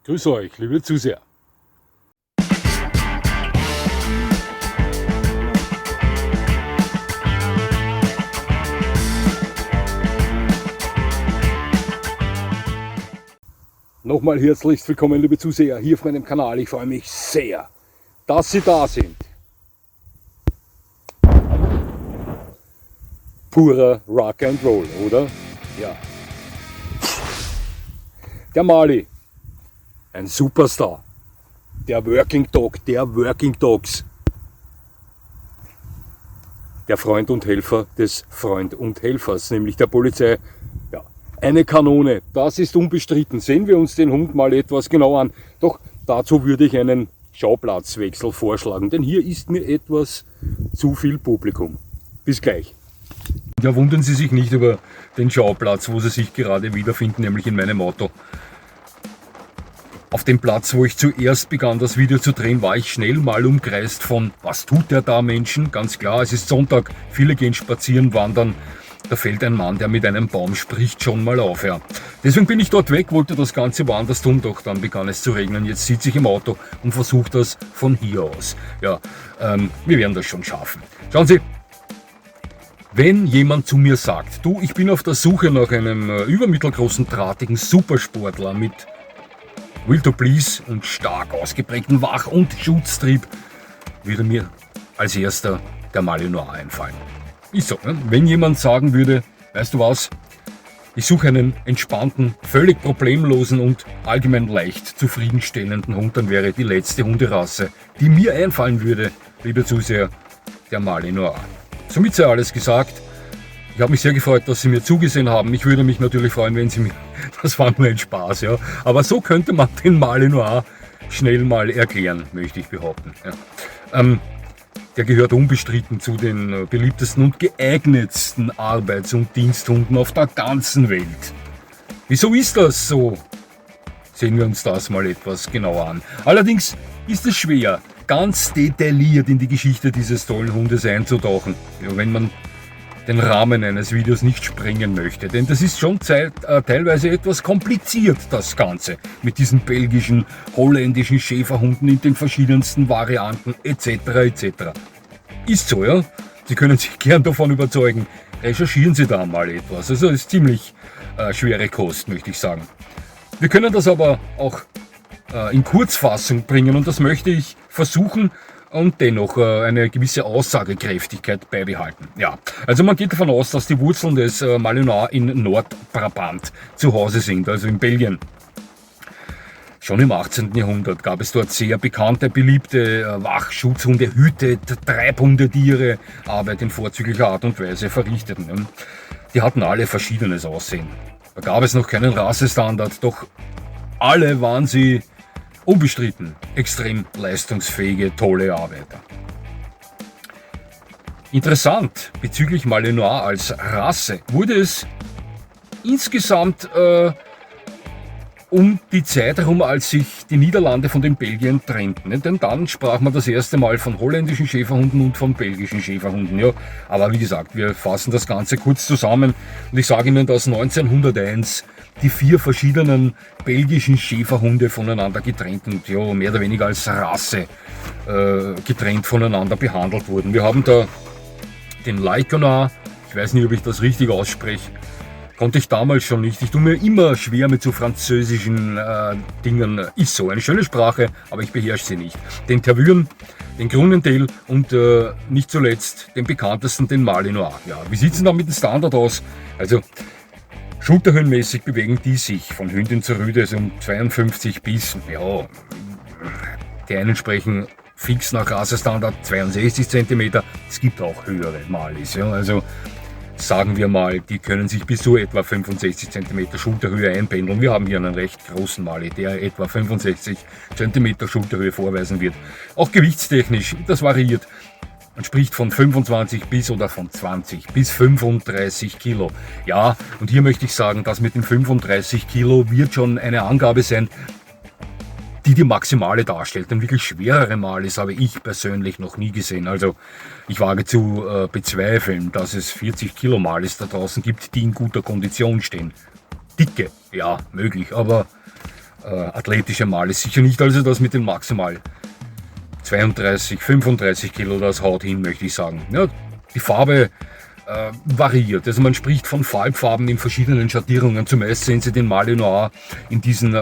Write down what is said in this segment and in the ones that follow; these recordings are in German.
Grüß euch, liebe Zuseher. Nochmal herzlichst willkommen, liebe Zuseher, hier auf meinem Kanal. Ich freue mich sehr, dass Sie da sind. Purer Rock and Roll, oder? Ja. Der Marley, ein Superstar. Der Working Dog, der Working Dogs. Der Freund und Helfer des Freund und Helfers, nämlich der Polizei. Ja, eine Kanone, das ist unbestritten. Sehen wir uns den Hund mal etwas genau an. Doch dazu würde ich einen Schauplatzwechsel vorschlagen, denn hier ist mir etwas zu viel Publikum. Bis gleich. Ja, wundern Sie sich nicht über den Schauplatz, wo Sie sich gerade wiederfinden, nämlich in meinem Auto. Auf dem Platz, wo ich zuerst begann, das Video zu drehen, war ich schnell mal umkreist von "Was tut der da, Menschen?" Ganz klar, es ist Sonntag, viele gehen spazieren, wandern. Da fällt ein Mann, der mit einem Baum spricht, schon mal auf. Ja. Deswegen bin ich dort weg, wollte das Ganze woanders tun, doch dann begann es zu regnen. Jetzt sitze ich im Auto und versuche das von hier aus. Ja, wir werden das schon schaffen. Schauen Sie, wenn jemand zu mir sagt, du, ich bin auf der Suche nach einem übermittelgroßen, drahtigen Supersportler mit Will to Please und stark ausgeprägten Wach- und Schutztrieb, würde mir als erster der Malinois einfallen. Ist so, ne? Wenn jemand sagen würde, weißt du was, ich suche einen entspannten, völlig problemlosen und allgemein leicht zufriedenstellenden Hund, dann wäre die letzte Hunderasse, die mir einfallen würde, liebe Zuseher, der Malinois. Somit sei alles gesagt. Ich habe mich sehr gefreut, dass Sie mir zugesehen haben. Ich würde mich natürlich freuen, wenn Sie mir... Das war nur ein Spaß, ja. Aber so könnte man den Malinois schnell mal erklären, möchte ich behaupten. Ja. Der gehört unbestritten zu den beliebtesten und geeignetsten Arbeits- und Diensthunden auf der ganzen Welt. Wieso ist das so? Sehen wir uns das mal etwas genauer an. Allerdings ist es schwer, ganz detailliert in die Geschichte dieses tollen Hundes einzutauchen, ja, wenn man den Rahmen eines Videos nicht sprengen möchte. Denn das ist schon teilweise etwas kompliziert, das Ganze. Mit diesen belgischen, holländischen Schäferhunden in den verschiedensten Varianten etc. etc. Ist so, ja? Sie können sich gern davon überzeugen. Recherchieren Sie da mal etwas. Also ist ziemlich schwere Kost, möchte ich sagen. Wir können das aber auch in Kurzfassung bringen und das möchte ich versuchen und dennoch eine gewisse Aussagekräftigkeit beibehalten. Ja, also man geht davon aus, dass die Wurzeln des Malinois in Nordbrabant zu Hause sind, also in Belgien. Schon im 18. Jahrhundert gab es dort sehr bekannte, beliebte Wachschutzhunde, Hüte, Treibhunde, die ihre Arbeit in vorzüglicher Art und Weise verrichteten. Die hatten alle verschiedenes Aussehen. Da gab es noch keinen Rassestandard, doch alle waren sie unbestritten extrem leistungsfähige, tolle Arbeiter. Interessant bezüglich Malinois als Rasse wurde es insgesamt um die Zeit herum, als sich die Niederlande von den Belgiern trennten. Denn dann sprach man das erste Mal von holländischen Schäferhunden und von belgischen Schäferhunden. Ja, aber wie gesagt, wir fassen das Ganze kurz zusammen und ich sage Ihnen, dass 1901 die 4 verschiedenen belgischen Schäferhunde voneinander getrennt und ja, mehr oder weniger als Rasse getrennt voneinander behandelt wurden. Wir haben da den Lyconard, ich weiß nicht, ob ich das richtig ausspreche, konnte ich damals schon nicht. Ich tue mir immer schwer mit so französischen Dingen. Ist so, eine schöne Sprache, aber ich beherrsche sie nicht. Den Tervuren, den Grunendael und nicht zuletzt den bekanntesten, den Malinois. Ja, wie sieht es denn da mit dem Standard aus? Also schulterhöhenmäßig bewegen die sich von Hündin zu Rüde um 52 bis, ja, die einen sprechen fix nach Rassestandard 62 cm. Es gibt auch höhere Malis, ja, also sagen wir mal, die können sich bis zu etwa 65 cm Schulterhöhe einpendeln. Wir haben hier einen recht großen Mali, der etwa 65 cm Schulterhöhe vorweisen wird. Auch gewichtstechnisch, das variiert. Man spricht von 25 bis oder von 20 bis 35 Kilo. Ja, und hier möchte ich sagen, das mit den 35 Kilo wird schon eine Angabe sein, die maximale darstellt. Denn wirklich schwerere Malis habe ich persönlich noch nie gesehen. Also ich wage zu bezweifeln, dass es 40 Kilo Malis da draußen gibt, die in guter Kondition stehen. Dicke, ja, möglich, aber athletische Malis. Sicher nicht also das mit den maximal 32, 35 Kilo, das haut hin, möchte ich sagen. Ja, die Farbe variiert. Also man spricht von Farbfarben in verschiedenen Schattierungen. Zumeist sehen Sie den Malinois in diesen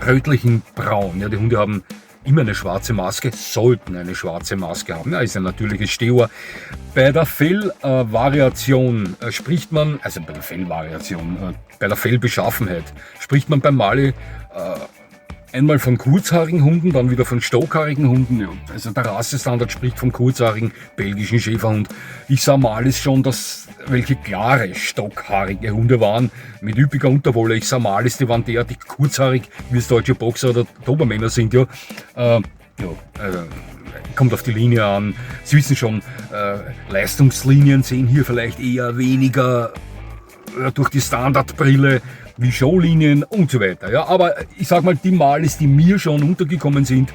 rötlichen Braun. Ja, die Hunde haben immer eine schwarze Maske, sollten eine schwarze Maske haben. Ja, ist ein natürliches Stehohr. Bei der Fellvariation spricht man, also bei der Fellvariation, bei der Fellbeschaffenheit spricht man beim Mali einmal von kurzhaarigen Hunden, dann wieder von stockhaarigen Hunden. Ja, also der Rassestandard spricht vom kurzhaarigen belgischen Schäferhund. Ich sah Malis schon, dass welche klare stockhaarige Hunde waren mit üppiger Unterwolle. Ich sah Malis, die waren derartig kurzhaarig, wie es deutsche Boxer oder Dobermänner sind. Ja. Kommt auf die Linie an. Sie wissen schon, Leistungslinien sehen hier vielleicht eher weniger durch die Standardbrille wie Showlinien und so weiter. Ja, aber ich sag mal, die Malis, die mir schon untergekommen sind,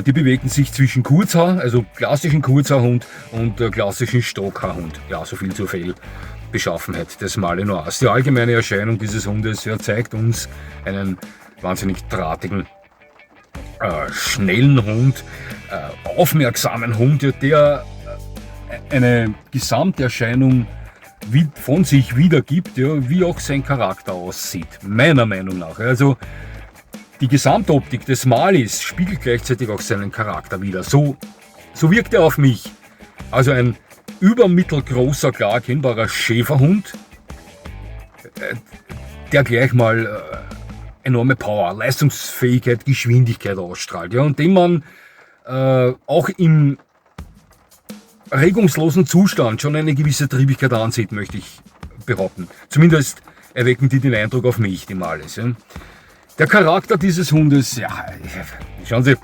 die bewegen sich zwischen Kurzhaar, also klassischen Kurzhaarhund und klassischen Stockhaarhund. Ja, so viel zur Fellbeschaffenheit des Malinois. Die allgemeine Erscheinung dieses Hundes zeigt uns einen wahnsinnig drahtigen, schnellen Hund, aufmerksamen Hund, der eine Gesamterscheinung von sich wiedergibt, ja, wie auch sein Charakter aussieht, meiner Meinung nach. Also die Gesamtoptik des Malis spiegelt gleichzeitig auch seinen Charakter wider. So wirkt er auf mich. Also ein übermittelgroßer, klar erkennbarer Schäferhund, der gleich mal enorme Power, Leistungsfähigkeit, Geschwindigkeit ausstrahlt, ja, und den man auch im regungslosen Zustand schon eine gewisse Triebigkeit ansieht, möchte ich behaupten. Zumindest erwecken die den Eindruck auf mich, die Malis. Ja. Der Charakter dieses Hundes, ja, schauen Sie,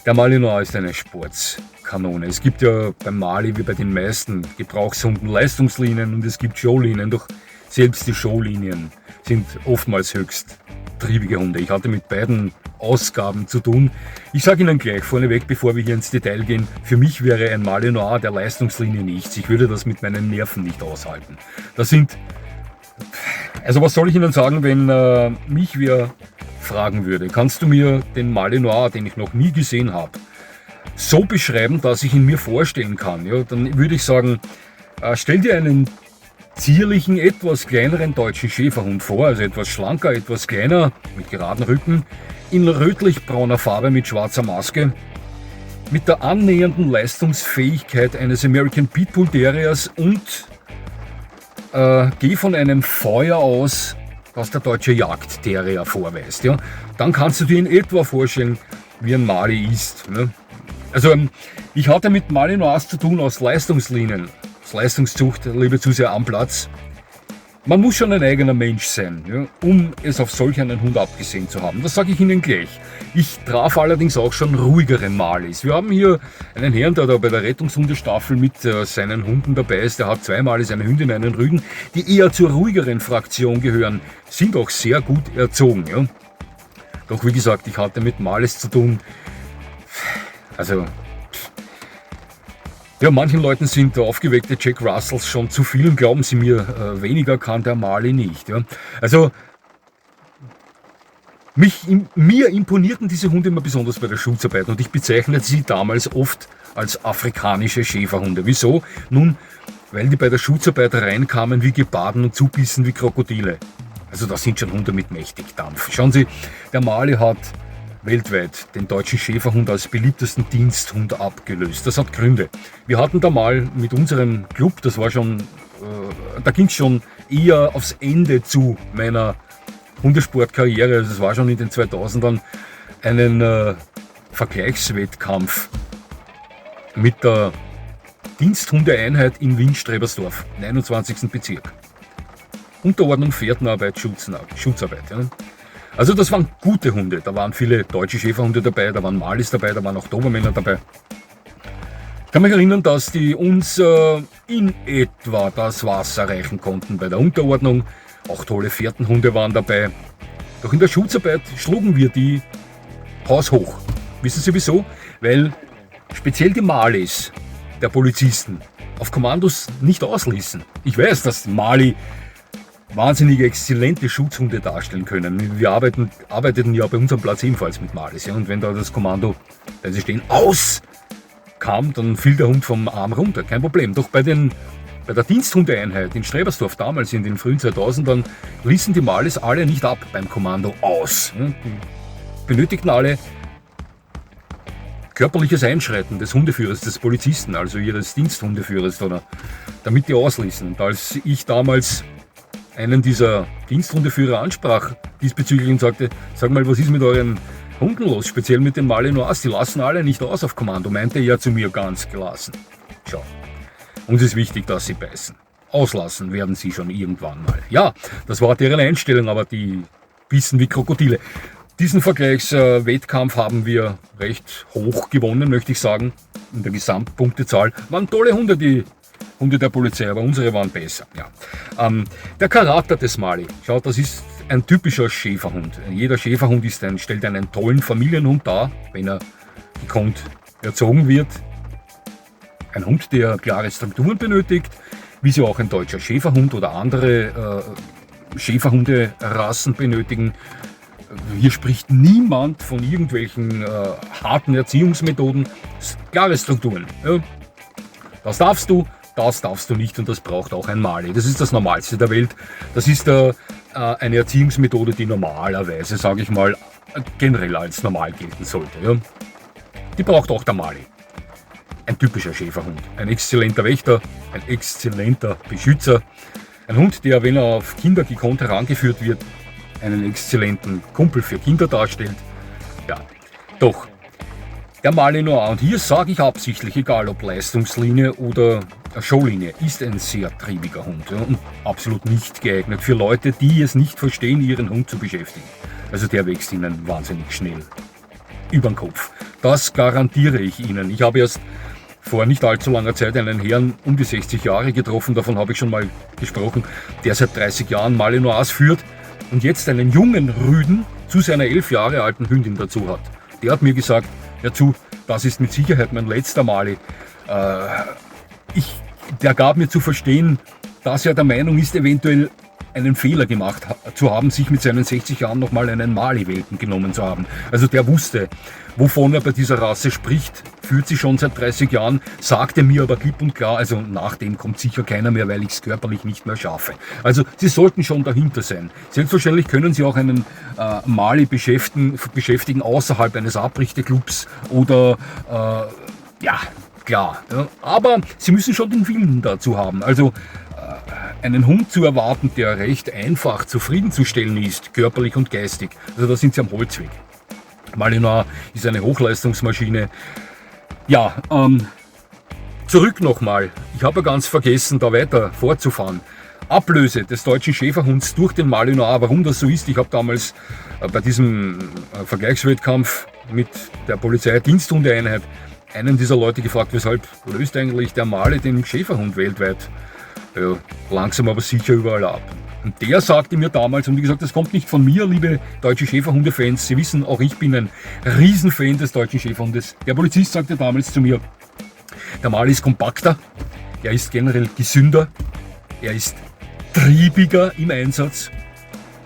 der Malinois ist eine Sportskanone. Es gibt ja beim Mali wie bei den meisten Gebrauchshunden Leistungslinien und es gibt Showlinien, doch selbst die Showlinien sind oftmals höchst triebige Hunde. Ich hatte mit beiden Ausgaben zu tun. Ich sage Ihnen gleich vorneweg, bevor wir hier ins Detail gehen, für mich wäre ein Malinois der Leistungslinie nichts. Ich würde das mit meinen Nerven nicht aushalten. Also was soll ich Ihnen sagen, wenn mich wer fragen würde, kannst du mir den Malinois, den ich noch nie gesehen habe, so beschreiben, dass ich ihn mir vorstellen kann? Ja, dann würde ich sagen, stell dir einen zierlichen, etwas kleineren deutschen Schäferhund vor, also etwas schlanker, etwas kleiner, mit geradem Rücken, in rötlich-brauner Farbe mit schwarzer Maske, mit der annähernden Leistungsfähigkeit eines American Pitbull Terriers und geh von einem Feuer aus, das der deutsche Jagdterrier vorweist. Ja? Dann kannst du dir in etwa vorstellen, wie ein Mali ist. Ne? Also ich hatte mit Malinois zu tun aus Leistungslinien. Leistungszucht, liebe Zuseher am Platz. Man muss schon ein eigener Mensch sein, ja, um es auf solch einen Hund abgesehen zu haben. Das sage ich Ihnen gleich. Ich traf allerdings auch schon ruhigere Malis. Wir haben hier einen Herrn, der da bei der Rettungshundestaffel mit seinen Hunden dabei ist. Der hat 2 Malis, eine Hündin, einen Rüden, die eher zur ruhigeren Fraktion gehören, sind auch sehr gut erzogen. Ja. Doch wie gesagt, ich hatte mit Malis zu tun. Also ja, manchen Leuten sind aufgeweckte Jack Russells schon zu viel und glauben Sie mir, weniger kann der Mali nicht. Ja. Also mir imponierten diese Hunde immer besonders bei der Schutzarbeit und ich bezeichnete sie damals oft als afrikanische Schäferhunde. Wieso? Nun, weil die bei der Schutzarbeit reinkamen wie gebaden und zubissen wie Krokodile. Also das sind schon Hunde mit mächtig Dampf. Schauen Sie, der Mali hat weltweit den deutschen Schäferhund als beliebtesten Diensthund abgelöst. Das hat Gründe. Wir hatten da mal mit unserem Club, das war schon, da ging es schon eher aufs Ende zu meiner Hundesportkarriere, also das war schon in den 2000ern, einen Vergleichswettkampf mit der Diensthundeeinheit in Wien-Strebersdorf, im 21. Bezirk. Unterordnung Fährtenarbeit, Schutzarbeit. Ja. Also das waren gute Hunde, da waren viele deutsche Schäferhunde dabei, da waren Malis dabei, da waren auch Dobermänner dabei. Ich kann mich erinnern, dass die uns in etwa das Wasser reichen konnten bei der Unterordnung. Auch tolle Fährtenhunde waren dabei. Doch in der Schutzarbeit schlugen wir die haushoch. Wissen Sie wieso? Weil speziell die Malis der Polizisten auf Kommandos nicht ausließen. Ich weiß, dass Mali wahnsinnig exzellente Schutzhunde darstellen können. Wir arbeiteten ja bei unserem Platz ebenfalls mit Malis. Ja, und wenn da das Kommando, wenn sie stehen, aus kam, dann fiel der Hund vom Arm runter. Kein Problem. Doch bei der Diensthundeeinheit in Strebersdorf damals in den frühen 2000ern ließen die Malis alle nicht ab beim Kommando aus. Ja, die benötigten alle körperliches Einschreiten des Hundeführers, des Polizisten, also ihres Diensthundeführers, oder, damit die ausließen. Und als ich damals einen dieser Diensthundeführer ansprach diesbezüglich und sagte, sag mal, was ist mit euren Hunden los, speziell mit den Malinois, die lassen alle nicht aus auf Kommando, meinte er zu mir ganz gelassen. Schau, uns ist wichtig, dass sie beißen. Auslassen werden sie schon irgendwann mal. Ja, das war deren Einstellung, aber die bissen wie Krokodile. Diesen Vergleichswettkampf haben wir recht hoch gewonnen, möchte ich sagen. In der Gesamtpunktezahl waren tolle Hunde, die Hunde der Polizei, aber unsere waren besser. Ja. Der Charakter des Mali, schaut, das ist ein typischer Schäferhund. Jeder Schäferhund stellt einen tollen Familienhund dar, wenn er gekonnt erzogen wird. Ein Hund, der klare Strukturen benötigt, wie sie auch ein deutscher Schäferhund oder andere Schäferhunderassen benötigen. Hier spricht niemand von irgendwelchen harten Erziehungsmethoden. Klare Strukturen. Ja. Das darfst du nicht, und das braucht auch ein Mali. Das ist das Normalste der Welt. Das ist eine Erziehungsmethode, die normalerweise, sage ich mal, generell als normal gelten sollte. Ja. Die braucht auch der Mali. Ein typischer Schäferhund. Ein exzellenter Wächter, ein exzellenter Beschützer. Ein Hund, der, wenn er auf Kinder gekonnt herangeführt wird, einen exzellenten Kumpel für Kinder darstellt. Ja, doch, der Malinois, und hier sage ich absichtlich, egal ob Leistungslinie oder Showlinie, ist ein sehr triebiger Hund, ja, und absolut nicht geeignet für Leute, die es nicht verstehen, ihren Hund zu beschäftigen. Also der wächst ihnen wahnsinnig schnell über den Kopf. Das garantiere ich Ihnen. Ich habe erst vor nicht allzu langer Zeit einen Herrn um die 60 Jahre getroffen, davon habe ich schon mal gesprochen, der seit 30 Jahren Malinois führt und jetzt einen jungen Rüden zu seiner 11 Jahre alten Hündin dazu hat. Der hat mir gesagt, hör zu, das ist mit Sicherheit mein letzter Mali. Der gab mir zu verstehen, dass er der Meinung ist, eventuell einen Fehler gemacht zu haben, sich mit seinen 60 Jahren nochmal einen Mali-Welpen genommen zu haben. Also der wusste, wovon er bei dieser Rasse spricht, führt sie schon seit 30 Jahren, sagte mir aber klipp und klar, also nach dem kommt sicher keiner mehr, weil ich es körperlich nicht mehr schaffe. Also Sie sollten schon dahinter sein. Selbstverständlich können Sie auch einen Mali beschäftigen außerhalb eines Abrichteclubs oder ja, klar. Ja. Aber Sie müssen schon den Willen dazu haben. Also einen Hund zu erwarten, der recht einfach zufriedenzustellen ist, körperlich und geistig. Also da sind Sie am Holzweg. Malinois ist eine Hochleistungsmaschine. Ja, zurück nochmal. Ich habe ja ganz vergessen, da weiter fortzufahren. Ablöse des deutschen Schäferhunds durch den Malinois. Warum das so ist, ich habe damals bei diesem Vergleichswettkampf mit der Polizeidiensthundeeinheit einen dieser Leute gefragt, weshalb löst eigentlich der Mali den Schäferhund weltweit langsam aber sicher überall ab. Und der sagte mir damals, und wie gesagt, das kommt nicht von mir, liebe deutsche Schäferhunde-Fans, Sie wissen, auch ich bin ein Riesenfan des deutschen Schäferhundes. Der Polizist sagte damals zu mir, der Mali ist kompakter, er ist generell gesünder, er ist triebiger im Einsatz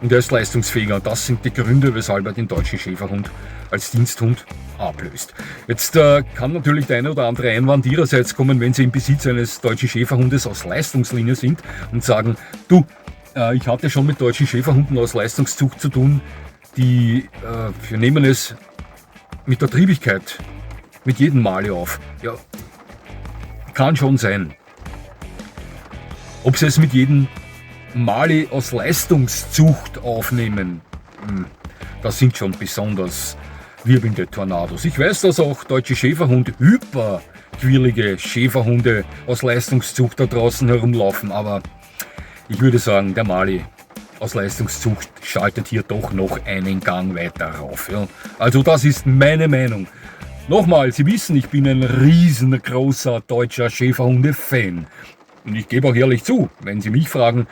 und er ist leistungsfähiger. Und das sind die Gründe, weshalb er den deutschen Schäferhund als Diensthund ablöst. Jetzt kann natürlich der eine oder andere Einwand Ihrerseits kommen, wenn Sie im Besitz eines deutschen Schäferhundes aus Leistungslinie sind und sagen, du, ich hatte schon mit deutschen Schäferhunden aus Leistungszucht zu tun, wir nehmen es mit der Triebigkeit mit jedem Mali auf. Ja, kann schon sein. Ob Sie es mit jedem Mali aus Leistungszucht aufnehmen, das sind schon besonders wirbelnde Tornados. Ich weiß, dass auch deutsche Schäferhunde, hyperquirlige Schäferhunde aus Leistungszucht da draußen herumlaufen, aber ich würde sagen, der Mali aus Leistungszucht schaltet hier doch noch einen Gang weiter rauf. Ja. Also das ist meine Meinung. Nochmal, Sie wissen, ich bin ein riesengroßer deutscher Schäferhunde-Fan. Und ich gebe auch ehrlich zu, wenn Sie mich fragen,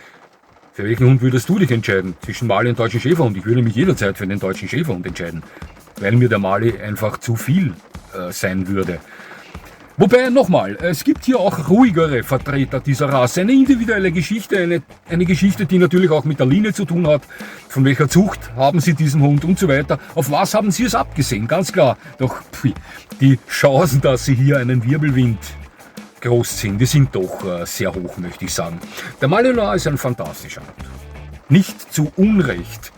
für welchen Hund würdest du dich entscheiden? Zwischen Mali und deutschen Schäferhund? Ich würde mich jederzeit für den deutschen Schäferhund entscheiden, weil mir der Mali einfach zu viel sein würde. Wobei, nochmal, es gibt hier auch ruhigere Vertreter dieser Rasse. Eine individuelle Geschichte, eine Geschichte, die natürlich auch mit der Linie zu tun hat. Von welcher Zucht haben Sie diesen Hund und so weiter. Auf was haben Sie es abgesehen? Ganz klar. Doch die Chancen, dass Sie hier einen Wirbelwind großziehen, die sind doch sehr hoch, möchte ich sagen. Der Malinois ist ein fantastischer Hund. Nicht zu Unrecht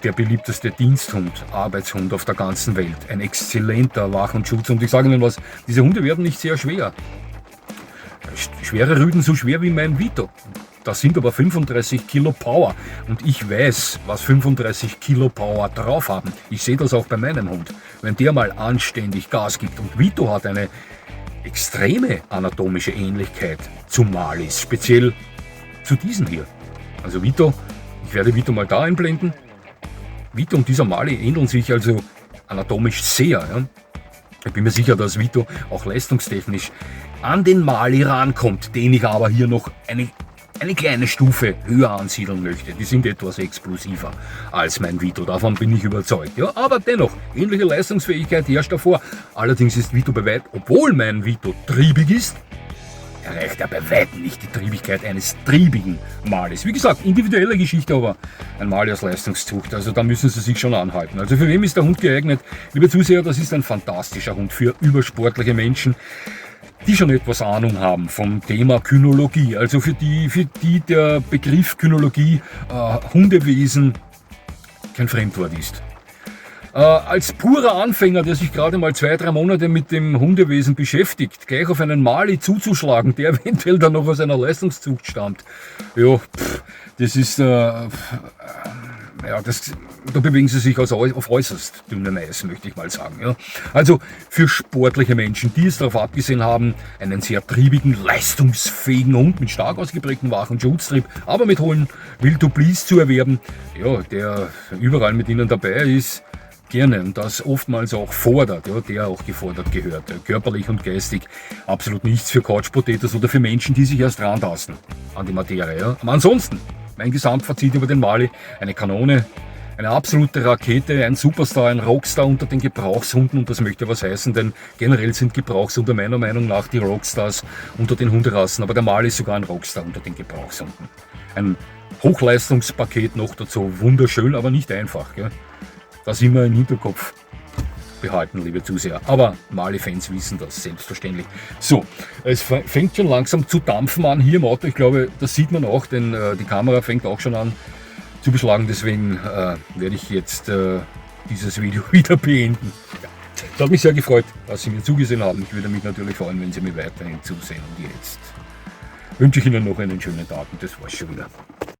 der beliebteste Diensthund, Arbeitshund auf der ganzen Welt. Ein exzellenter Wach- und Schutzhund. Ich sage Ihnen was, diese Hunde werden nicht sehr schwer. Schwere Rüden so schwer wie mein Vito. Das sind aber 35 Kilo Power. Und ich weiß, was 35 Kilo Power drauf haben. Ich sehe das auch bei meinem Hund. Wenn der mal anständig Gas gibt. Und Vito hat eine extreme anatomische Ähnlichkeit zu Malis. Speziell zu diesen hier. Also Vito, ich werde Vito mal da einblenden. Vito und dieser Mali ähneln sich also anatomisch sehr. Ja? Ich bin mir sicher, dass Vito auch leistungstechnisch an den Mali rankommt, den ich aber hier noch eine kleine Stufe höher ansiedeln möchte. Die sind etwas explosiver als mein Vito, davon bin ich überzeugt. Ja, aber dennoch, ähnliche Leistungsfähigkeit herrscht davor. Allerdings ist Vito bei weitem, obwohl mein Vito triebig ist, erreicht er bei weitem nicht die Triebigkeit eines triebigen Malis. Wie gesagt, individuelle Geschichte, aber ein Mali aus Leistungszucht, also da müssen Sie sich schon anhalten. Also für wem ist der Hund geeignet? Liebe Zuseher, das ist ein fantastischer Hund für übersportliche Menschen, die schon etwas Ahnung haben vom Thema Kynologie. Also für die der Begriff Kynologie, Hundewesen, kein Fremdwort ist. Als purer Anfänger, der sich gerade mal 2-3 Monate mit dem Hundewesen beschäftigt, gleich auf einen Mali zuzuschlagen, der eventuell dann noch aus einer Leistungszucht stammt, ja, das ist, da bewegen sie sich also auf äußerst dünnem Eis, möchte ich mal sagen. Ja. Also für sportliche Menschen, die es darauf abgesehen haben, einen sehr triebigen, leistungsfähigen Hund mit stark ausgeprägten Wach- und Schutztrieb, aber mit hohen Wildoblis zu erwerben, ja, der überall mit ihnen dabei ist, gerne und das oftmals auch fordert, ja, der auch gefordert gehört, körperlich und geistig absolut nichts für Couch Potatoes oder für Menschen, die sich erst rantasten an die Materie. Ja. Aber ansonsten, mein Gesamtfazit über den Mali, eine Kanone, eine absolute Rakete, ein Superstar, ein Rockstar unter den Gebrauchshunden und das möchte was heißen, denn generell sind Gebrauchshunde meiner Meinung nach die Rockstars unter den Hunderassen, aber der Mali ist sogar ein Rockstar unter den Gebrauchshunden. Ein Hochleistungspaket noch dazu, wunderschön, aber nicht einfach. Gell? Das immer im Hinterkopf behalten, liebe Zuseher. Aber Mali-Fans wissen das selbstverständlich. So, es fängt schon langsam zu dampfen an hier im Auto. Ich glaube, das sieht man auch, denn die Kamera fängt auch schon an zu beschlagen. Deswegen werde ich jetzt dieses Video wieder beenden. Ja, es hat mich sehr gefreut, dass Sie mir zugesehen haben. Ich würde mich natürlich freuen, wenn Sie mir weiterhin zusehen. Und jetzt wünsche ich Ihnen noch einen schönen Tag und das war's schon wieder.